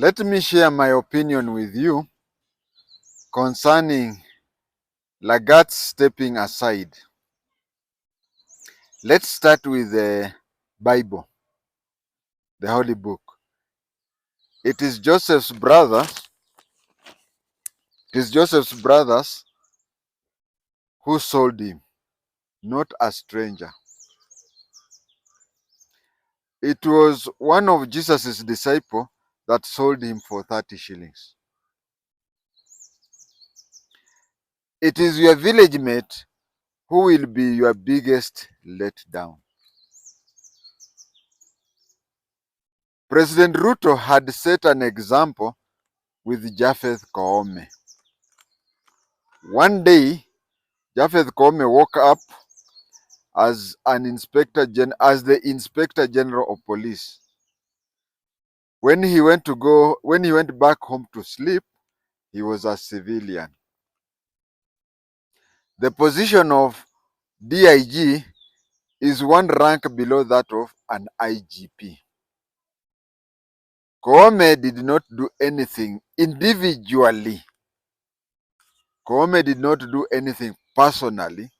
Let me share my opinion with you concerning Lagat stepping aside. Let's start with the Bible, the Holy Book. It is Joseph's brothers. It is Joseph's brothers who sold him, not a stranger. It was one of Jesus' disciples that sold him for 30 shillings. It is your village mate who will be your biggest letdown. President Ruto had set an example with Japheth Koome. One day, Japheth Koome woke up as the Inspector General of Police. When he went back home to sleep, he was a civilian. The position of DIG is one rank below that of an IGP. Koome did not do anything individually. Koome did not do anything personally.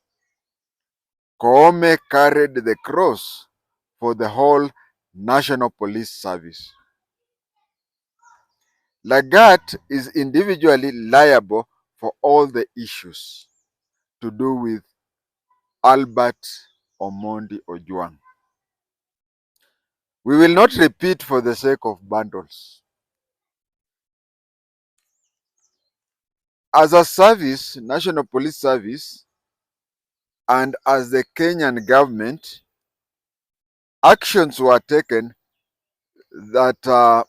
Koome carried the cross for the whole National Police Service. Lagat is individually liable for all the issues to do with Albert Omondi Ojwang. We will not repeat for the sake of bundles. As a service, National Police Service, and as the Kenyan government, actions were taken that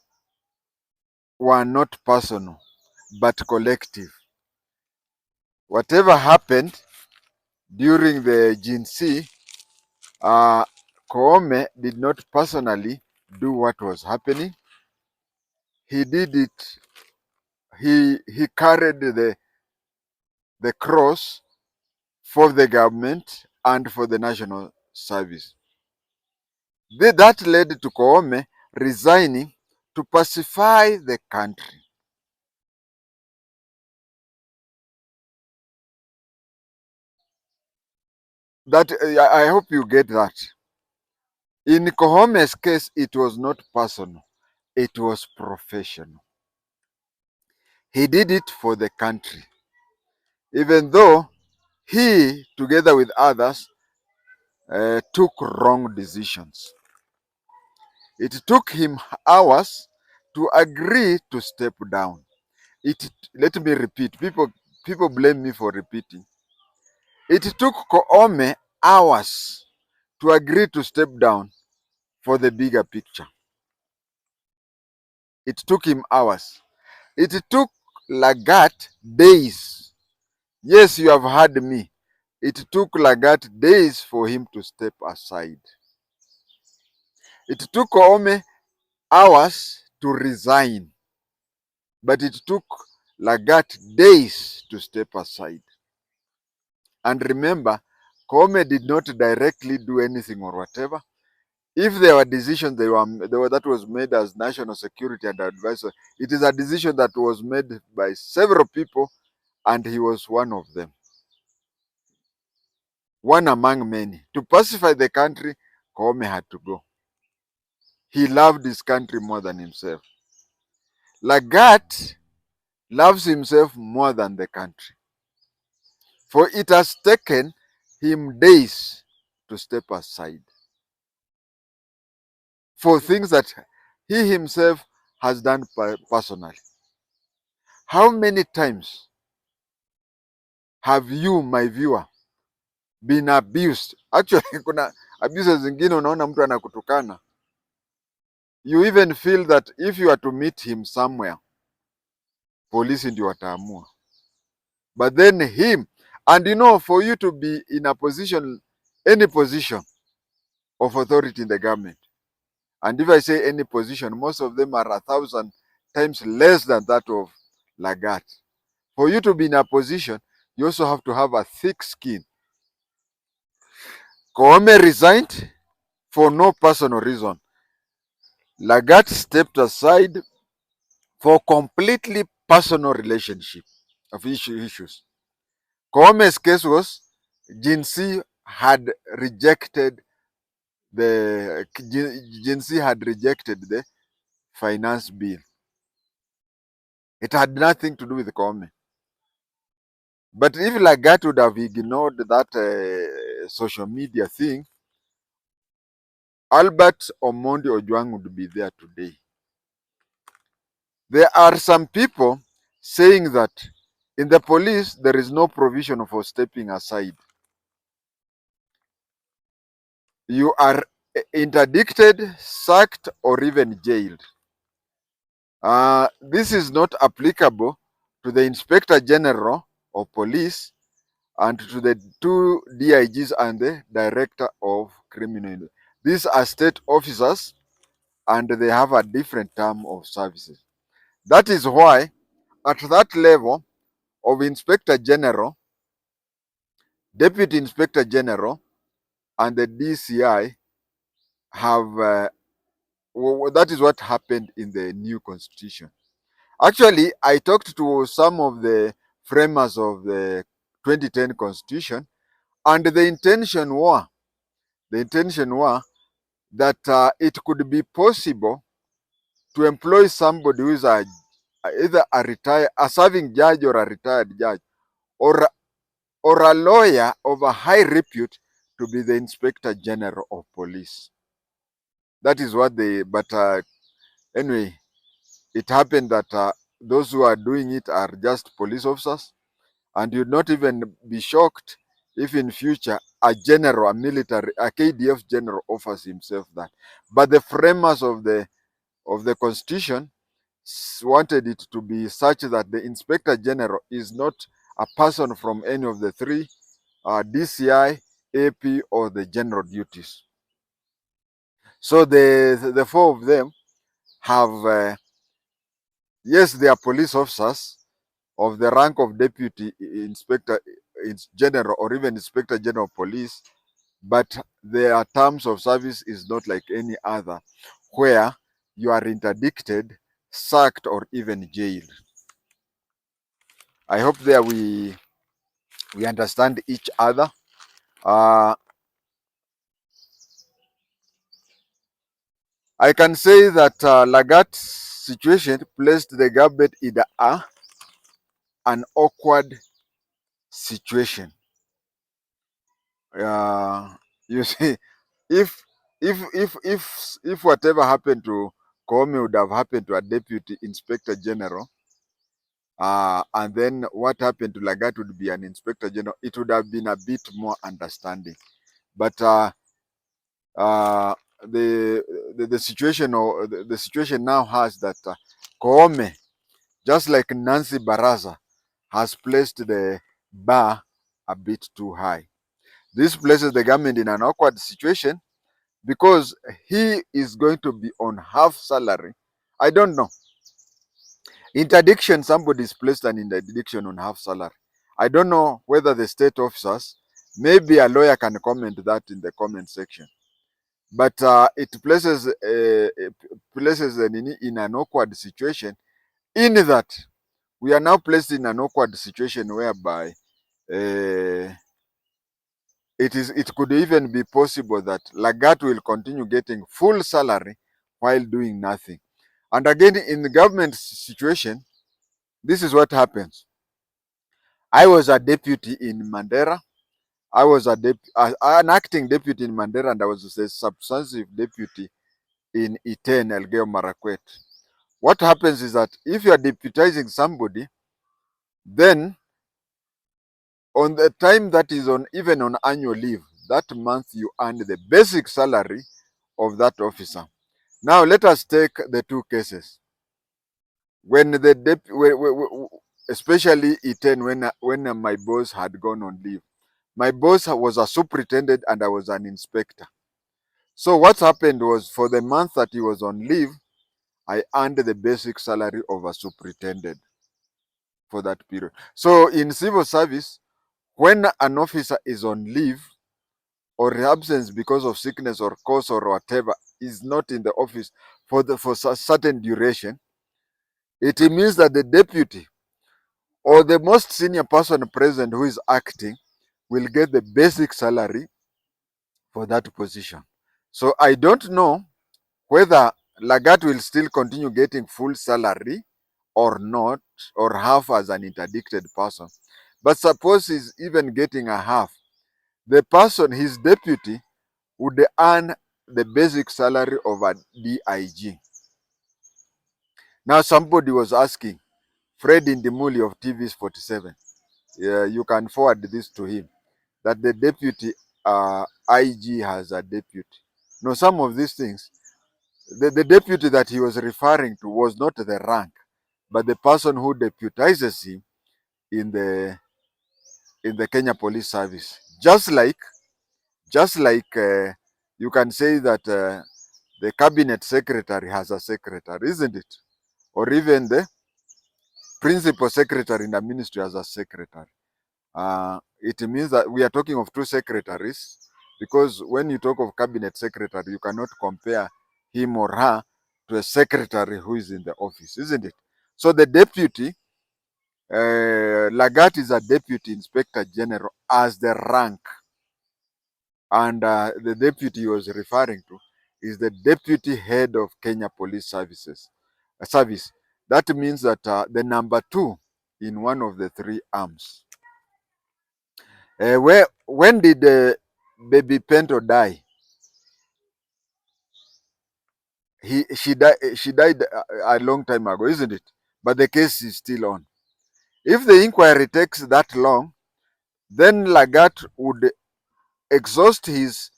were not personal but collective. Whatever happened during the Gen-Z, Koome did not personally do what was happening. He did it. He carried the cross for the government and for the national service. That led to Koome resigning to pacify the country. That I hope you get that. In Koome's case, it was not personal, it was professional. He did it for the country, even though he, together with others, took wrong decisions. It took him hours to agree to step down. Let me repeat. People blame me for repeating. It took Koome hours to agree to step down for the bigger picture. It took him hours. It took Lagat days. Yes, you have heard me. It took Lagat days for him to step aside. It took Koome hours to resign, but it took Lagat days to step aside. And remember, Koome did not directly do anything or whatever. If there were decisions that was made as national security and advisor, it is a decision that was made by several people, and he was one of them. One among many. To pacify the country, Koome had to go. He loved his country more than himself. Lagat loves himself more than the country. For it has taken him days to step aside for things that he himself has done personally. How many times have you, my viewer, been abused? Actually, kuna abuses zingine unaona mtu anakutukana. You even feel that if you are to meet him somewhere, polisi ndio wataamua. But then him, and you know, for you to be in a position, any position of authority in the government, and if I say any position, most of them are 1,000 times less than that of Lagat. For you to be in a position, you also have to have a thick skin. Koome resigned for no personal reason. Lagat stepped aside for completely personal relationship of issues. Comey's case was Jinsi had rejected the finance bill. It had nothing to do with Comey. But if Lagat would have ignored that social media thing, Albert Omondi Ojwang would be there today. There are some people saying that in the police there is no provision for stepping aside. You are interdicted, sacked, or even jailed. This is not applicable to the Inspector General of Police and to the two DIGs and the Director of Criminal. These are state officers and they have a different term of services. That is why at that level of Inspector General, Deputy Inspector General, and the DCI have, that is what happened in the new constitution. Actually, I talked to some of the framers of the 2010 constitution, and the intention were that it could be possible to employ somebody who is either a serving judge or a retired judge, or a lawyer of a high repute to be the Inspector General of Police. That is what they. But anyway, it happened that those who are doing it are just police officers, and you'd not even be shocked if in future a general, a KDF general offers himself that. But the framers of the constitution wanted it to be such that the Inspector General is not a person from any of the three, DCI, AP, or the general duties. So the four of them have, yes, they are police officers of the rank of Deputy Inspector General or even Inspector General of Police, but their terms of service is not like any other, where you are interdicted, sacked, or even jailed. I hope that we understand each other. I can say that Lagat's situation placed the government in an awkward situation. You see, if if whatever happened to Comey would have happened to a deputy inspector general, and then what happened to Lagat would be an inspector general, it would have been a bit more understanding. But uh, the situation, or the situation now has that Comey, just like Nancy Baraza, has placed the bar a bit too high. This places the government in an awkward situation because he is going to be on half salary. I don't know. Interdiction, somebody is placed an interdiction on half salary. I don't know whether the state officers, maybe a lawyer can comment that in the comment section. But it places in an awkward situation, in that we are now placed in an awkward situation whereby it could even be possible that Lagat will continue getting full salary while doing nothing. And again, in the government situation, this is what happens. I was a deputy in Mandera. I was an acting deputy in Mandera, and I was a substantive deputy in Iten, Elgeyo Marakwet. What happens is that if you are deputizing somebody, then on the time that is on, even on annual leave, that month you earn the basic salary of that officer. Now let us take the two cases. When especially Iten, when my boss had gone on leave, my boss was a superintendent and I was an inspector. So what happened was, for the month that he was on leave, I earned the basic salary of a superintendent for that period. So in civil service, when an officer is on leave or absence because of sickness or cause or whatever, is not in the office for certain duration, It means that the deputy or the most senior person present who is acting will get the basic salary for that position. So I don't know whether Lagat will still continue getting full salary or not, or half as an interdicted person. But suppose he's even getting a half, the person, his deputy, would earn the basic salary of a DIG. Now somebody was asking, Fred Indimuli of TV's 47, you can forward this to him, that the deputy IG has a deputy. No, some of these things, the deputy that he was referring to was not the rank, but the person who deputizes him in the Kenya Police Service. Just like you can say that the cabinet secretary has a secretary, isn't it? Or even the principal secretary in the ministry has a secretary. It means that we are talking of two secretaries, because when you talk of cabinet secretary, you cannot compare him or her to a secretary who is in the office, isn't it? So the deputy, Lagat is a deputy inspector general as the rank, and the deputy he was referring to is the deputy head of Kenya Police Service. That means that the number two in one of the three arms. When did Baby Pento die? She died a long time ago, isn't it? But the case is still on. If the inquiry takes that long, then Lagat would exhaust his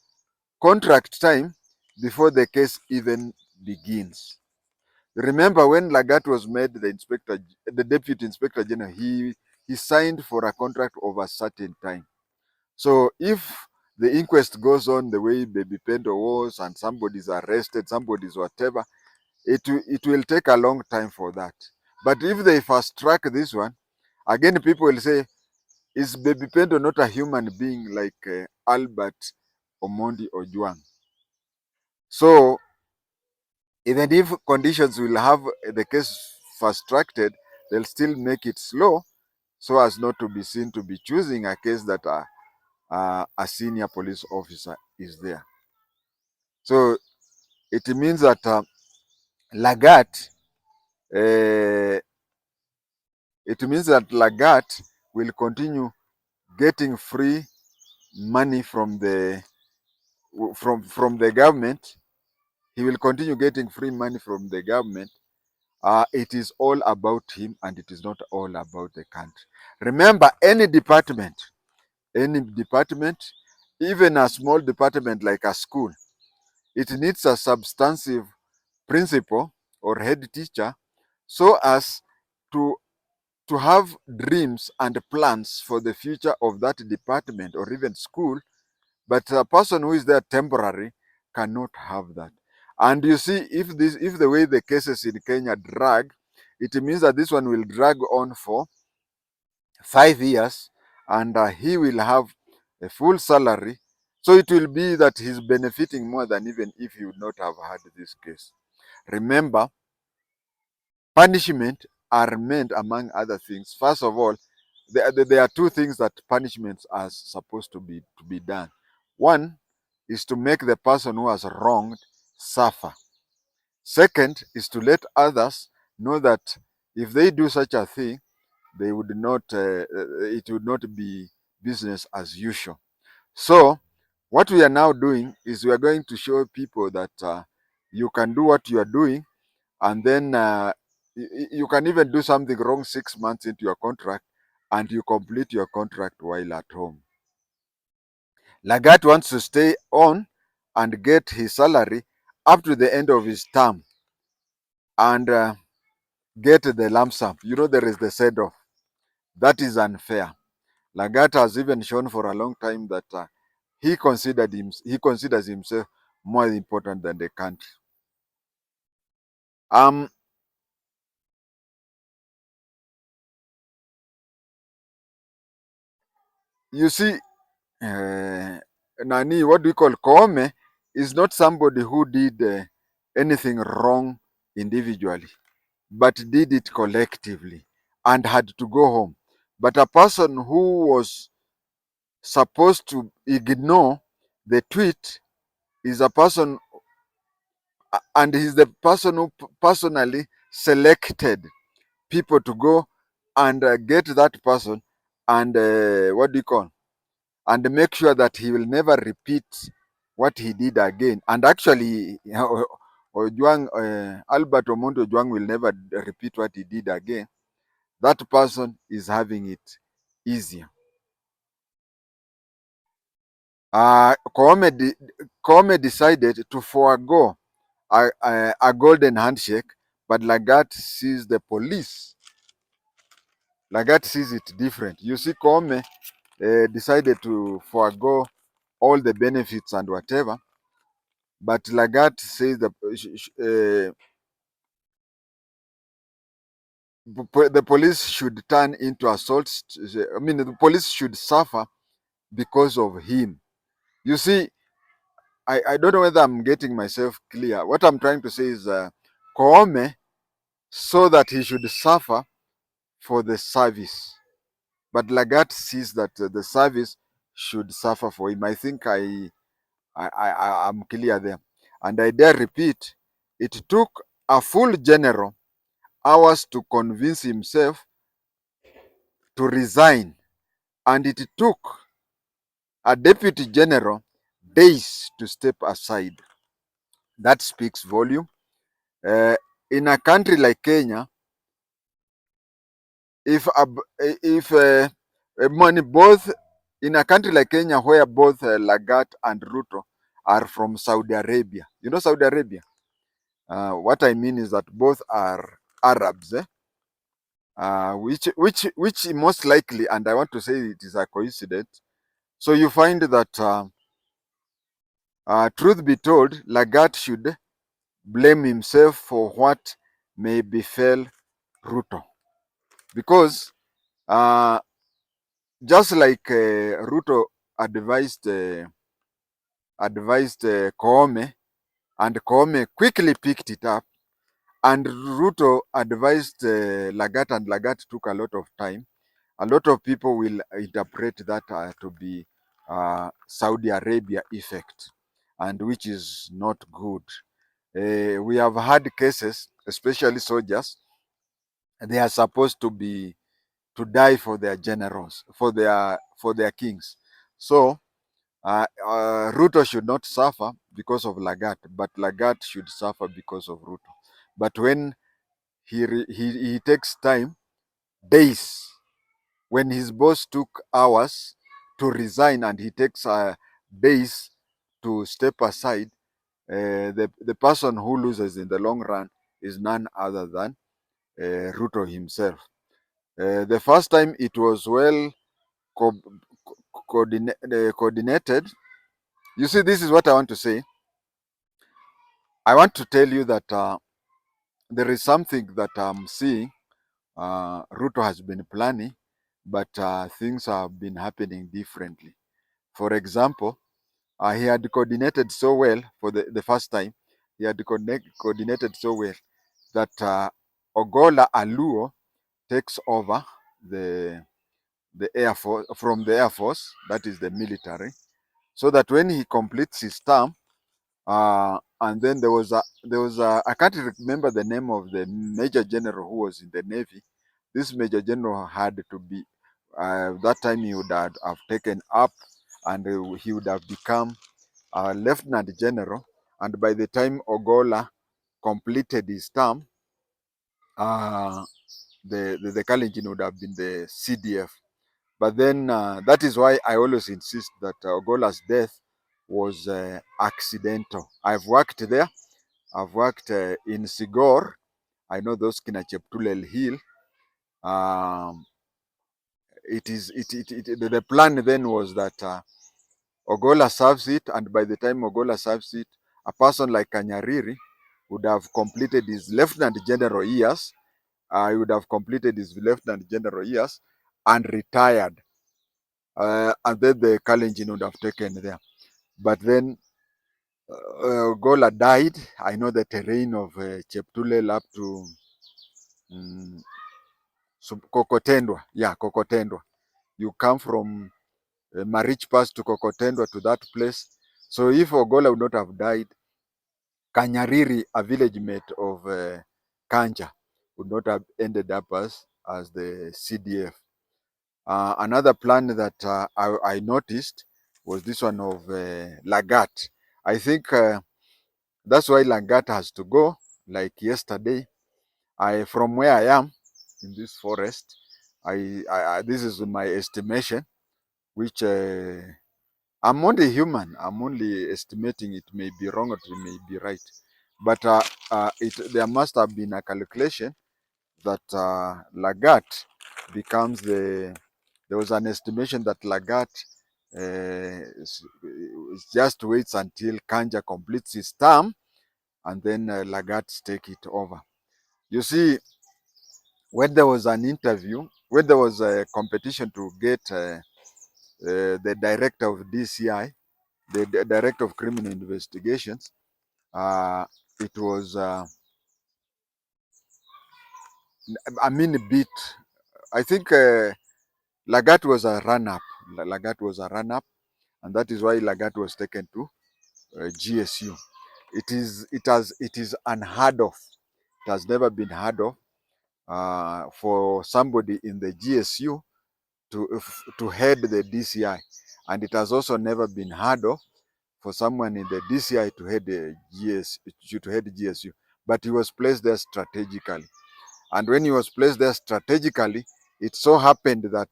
contract time before the case even begins. Remember when Lagat was made the deputy inspector general, he signed for a contract of a certain time. So if the inquest goes on the way Baby Pendo was, and somebody's arrested, somebody's whatever, it will take a long time for that. But if they fast track this one, again people will say, is Baby Pendo not a human being like Albert Omondi Ojwang? So even if conditions will have the case fast tracked, they'll still make it slow so as not to be seen to be choosing a case that a senior police officer is there. So it means that Lagat, uh, will continue getting free money from the government. He will continue getting free money from the government. It is all about him, and it is not all about the country. Remember, any department, even a small department like a school, it needs a substantive principal or head teacher so as to have dreams and plans for the future of that department or even school. But a person who is there temporary cannot have that. And you see, if the way the cases in Kenya drag, it means that this one will drag on for 5 years, and he will have a full salary. So it will be that he's benefiting more than even if he would not have had this case. Remember, punishment are meant, among other things. First of all, there are two things that punishments are supposed to be done. One is to make the person who has wronged suffer. Second is to let others know that if they do such a thing, they would not. It would not be business as usual. So, what we are now doing is we are going to show people that you can do what you are doing, and then you can even do something wrong 6 months into your contract, and you complete your contract while at home. Lagat wants to stay on and get his salary up to the end of his term and get the lump sum. You know, there is the set off. That is unfair. Lagat has even shown for a long time that he considers himself more important than the country. You see, Nani, what do we call Comey, is not somebody who did anything wrong individually. but did it collectively and had to go home. But a person who was supposed to ignore the tweet is a person, and he's the person who personally selected people to go and get that person and what do you call, and make sure that he will never repeat what he did again. And actually, Ojwang, Albert Omondo Ojwang will never repeat what he did again. That person is having it easier. Comey decided to forego a golden handshake, but Lagat sees the police. Lagat sees it different. You see, Comey decided to forego all the benefits and whatever, but Lagat says the police should turn into assaults. I mean, the police should suffer because of him. You see, I don't know whether I'm getting myself clear. What I'm trying to say is Koome saw that he should suffer for the service, but Lagat sees that the service should suffer for him. I think I'm clear there. And I dare repeat, it took a full general hours to convince himself to resign, and it took a deputy general days to step aside. That speaks volume. Uh, in a country like Kenya, if money both in a country like Kenya, where both Lagat and Ruto are from Saudi Arabia, you know Saudi Arabia. What I mean is that both are Arabs, which most likely, and I want to say it is a coincidence. So you find that, truth be told, Lagat should blame himself for what may befell Ruto, because uh, just like Ruto advised Koome, and Koome quickly picked it up, and Ruto advised Lagat, and Lagat took a lot of time. A lot of people will interpret that to be Saudi Arabia effect, and which is not good. We have had cases, especially soldiers, they are supposed to die for their generals, for their kings. So Ruto should not suffer because of Lagat, but Lagat should suffer because of Ruto. But when he takes time, days, when his boss took hours to resign, and he takes days to step aside, the person who loses in the long run is none other than Ruto himself. The first time it was well co- coordinated. You see, this is what I want to say. I want to tell you that there is something that I'm seeing. Ruto has been planning, but things have been happening differently. For example, he had coordinated so well for the first time. He had coordinated so well that Ogola Aluo takes over the the air force, from the air force, that is the military, so that when he completes his term, and then there was a I can't remember the name of the major general who was in the navy. This major general had to be, that time he would have taken up, and he would have become a lieutenant general. And by the time Ogola completed his term, uh, the Kalenjin would have been the CDF. But then that is why I always insist that Ogola's death was accidental. I've worked there. I've worked in Sigor. I know those kina Cheptulel Hill. Um, the plan then was that Ogola serves it, and by the time Ogola serves it, a person like Kanyariri would have completed his lieutenant general years. He would have completed his lieutenant general years and retired, and then the Kalenjin would have taken there. But then Ogola died. I know the terrain of Cheptulel up to mm, Kokotendwa. Yeah, Kokotendwa. You come from Marich Pass to Kokotendwa to that place. So if Ogola would not have died, Kanyariri, a village mate of Kanja, would not have ended up as the CDF. Another plan that I noticed was this one of Lagat. I think that's why Lagat has to go. Like yesterday, from where I am in this forest, this is my estimation, which I'm only human. I'm only estimating. It may be wrong or it may be right, but there must have been a calculation that Lagat becomes the. There was an estimation that Lagat just waits until Kanja completes his term, and then Lagat take it over. You see, when there was an interview, when there was a competition to get the director of DCI, the director of criminal investigations, it was, beat. I think Lagat was a run-up. Lagat was a run-up, and that is why Lagat was taken to GSU. It is unheard of. It has never been heard of for somebody in the GSU to head the DCI, and it has also never been heard of for someone in the DCI to head the GSU. But he was placed there strategically, and when he was placed there strategically, it so happened that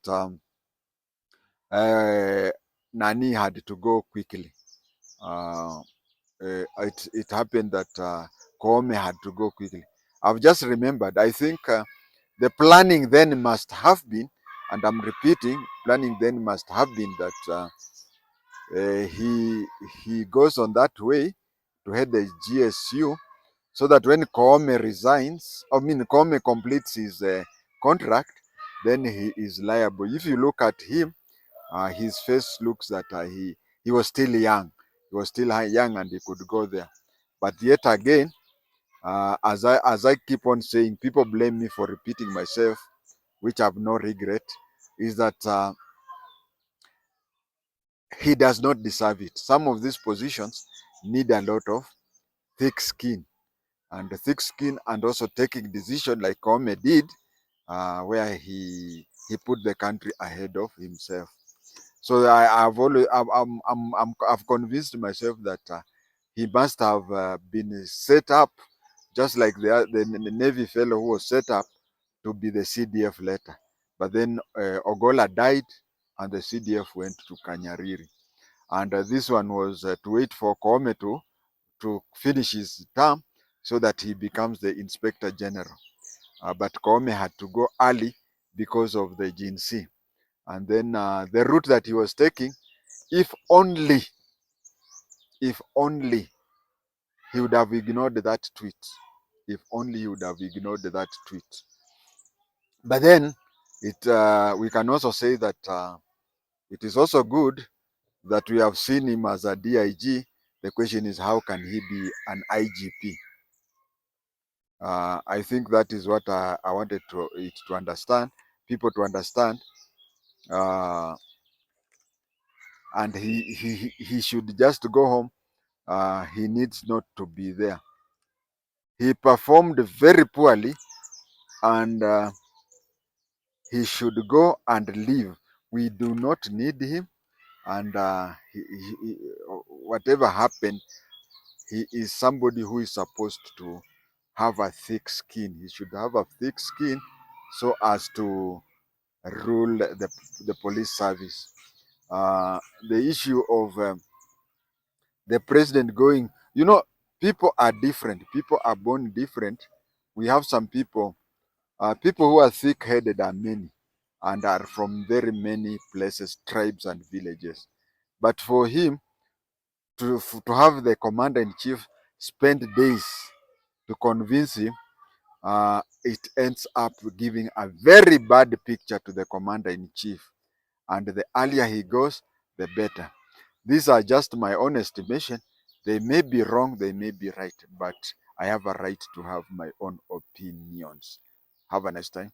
Nani had to go quickly. It happened that Comey had to go quickly. I've just remembered. I think the planning then must have been, and I'm repeating, planning then must have been that he goes on that way to head the GSU, so that when Comey completes his contract, then he is liable. If you look at him, his face looks that he was still young. He was still young and he could go there. But yet again, as I keep on saying, people blame me for repeating myself, which I have no regret, is that he does not deserve it. Some of these positions need a lot of thick skin, and also taking decision like Comey did, where he put the country ahead of himself. So I've convinced myself that he must have been set up just like the Navy fellow who was set up to be the CDF later. But then Ogola died and the CDF went to Kanyariri. And this one was to wait for Koome to finish his term so that he becomes the Inspector General. But Koome had to go early because of the Gene C. And then the route that he was taking, if only he would have ignored that tweet. If only he would have ignored that tweet. But then we can also say that it is also good that we have seen him as a DIG. The question is, how can he be an IGP? I think that is what I wanted it to understand, people to understand. And he should just go home. He needs not to be there. He performed very poorly, and he should go and leave. We do not need him, and whatever happened, he is somebody who is supposed to have a thick skin. He should have a thick skin so as to rule the police service. The issue of the president going, people are different. People are born different. We have some people who are thick-headed are many and are from very many places, tribes and villages. But for him to have the commander in chief spend days to convince him, it ends up giving a very bad picture to the commander in chief. And the earlier he goes, the better. These are just my own estimation. They may be wrong, they may be right, but I have a right to have my own opinions. Have a nice time.